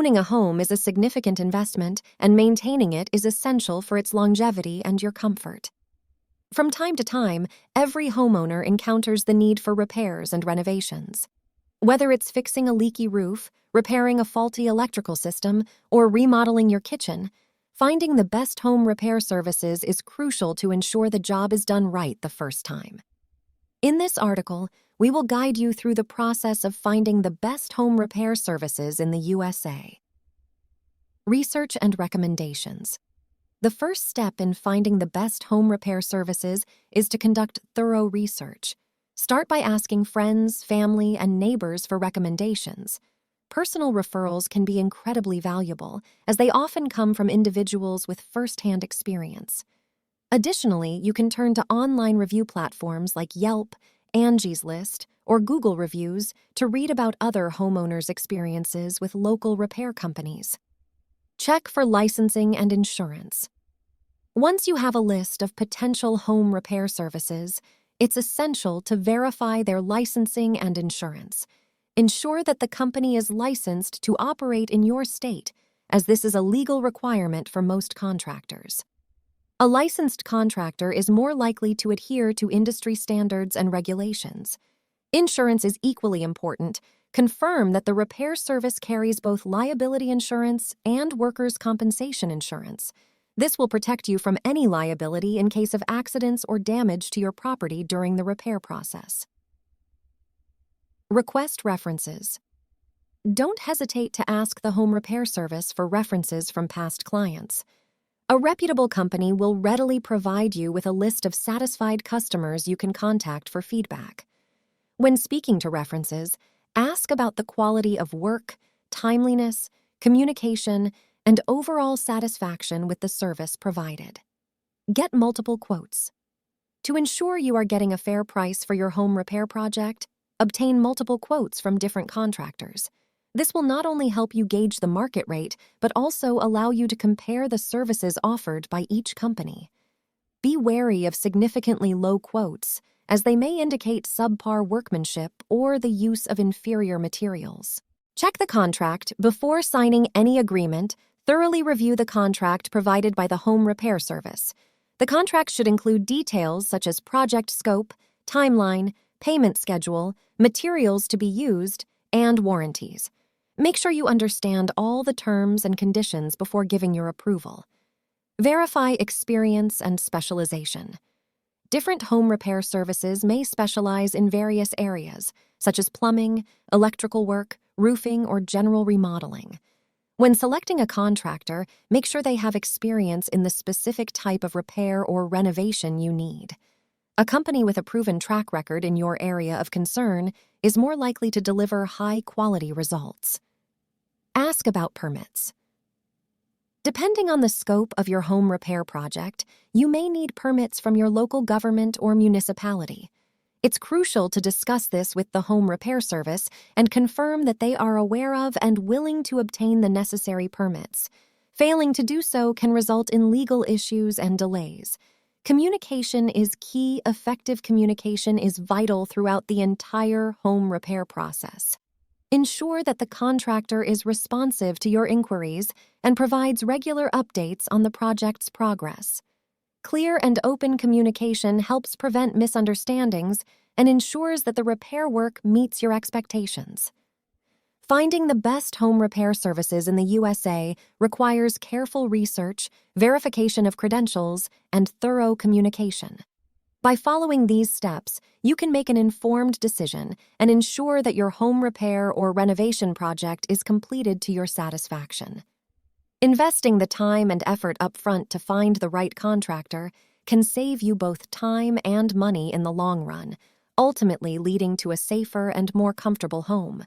Owning a home is a significant investment, and maintaining it is essential for its longevity and your comfort. From time to time, every homeowner encounters the need for repairs and renovations. Whether it's fixing a leaky roof, repairing a faulty electrical system, or remodeling your kitchen, finding the best home repair services is crucial to ensure the job is done right the first time. In this article, we will guide you through the process of finding the best home repair services in the USA. Research and recommendations. The first step in finding the best home repair services is to conduct thorough research. Start by asking friends, family, and neighbors for recommendations. Personal referrals can be incredibly valuable, as they often come from individuals with first-hand experience. Additionally, you can turn to online review platforms like Yelp, Angie's List, or Google Reviews to read about other homeowners' experiences with local repair companies. Check for licensing and insurance. Once you have a list of potential home repair services, it's essential to verify their licensing and insurance. Ensure that the company is licensed to operate in your state, as this is a legal requirement for most contractors. A licensed contractor is more likely to adhere to industry standards and regulations. Insurance is equally important. Confirm that the repair service carries both liability insurance and workers' compensation insurance. This will protect you from any liability in case of accidents or damage to your property during the repair process. Request references. Don't hesitate to ask the home repair service for references from past clients. A reputable company will readily provide you with a list of satisfied customers you can contact for feedback. When speaking to references, ask about the quality of work, timeliness, communication, and overall satisfaction with the service provided. Get multiple quotes. To ensure you are getting a fair price for your home repair project, obtain multiple quotes from different contractors. This will not only help you gauge the market rate, but also allow you to compare the services offered by each company. Be wary of significantly low quotes, as they may indicate subpar workmanship or the use of inferior materials. Check the contract before signing any agreement. Thoroughly review the contract provided by the home repair service. The contract should include details such as project scope, timeline, payment schedule, materials to be used, and warranties. Make sure you understand all the terms and conditions before giving your approval. Verify experience and specialization. Different home repair services may specialize in various areas, such as plumbing, electrical work, roofing, or general remodeling. When selecting a contractor, make sure they have experience in the specific type of repair or renovation you need. A company with a proven track record in your area of concern is more likely to deliver high-quality results. Ask about permits. Depending on the scope of your home repair project, you may need permits from your local government or municipality. It's crucial to discuss this with the home repair service and confirm that they are aware of and willing to obtain the necessary permits. Failing to do so can result in legal issues and delays. Communication is key. Effective communication is vital throughout the entire home repair process. Ensure that the contractor is responsive to your inquiries and provides regular updates on the project's progress. Clear and open communication helps prevent misunderstandings and ensures that the repair work meets your expectations. Finding the best home repair services in the USA requires careful research, verification of credentials, and thorough communication. By following these steps, you can make an informed decision and ensure that your home repair or renovation project is completed to your satisfaction. Investing the time and effort upfront to find the right contractor can save you both time and money in the long run, ultimately leading to a safer and more comfortable home.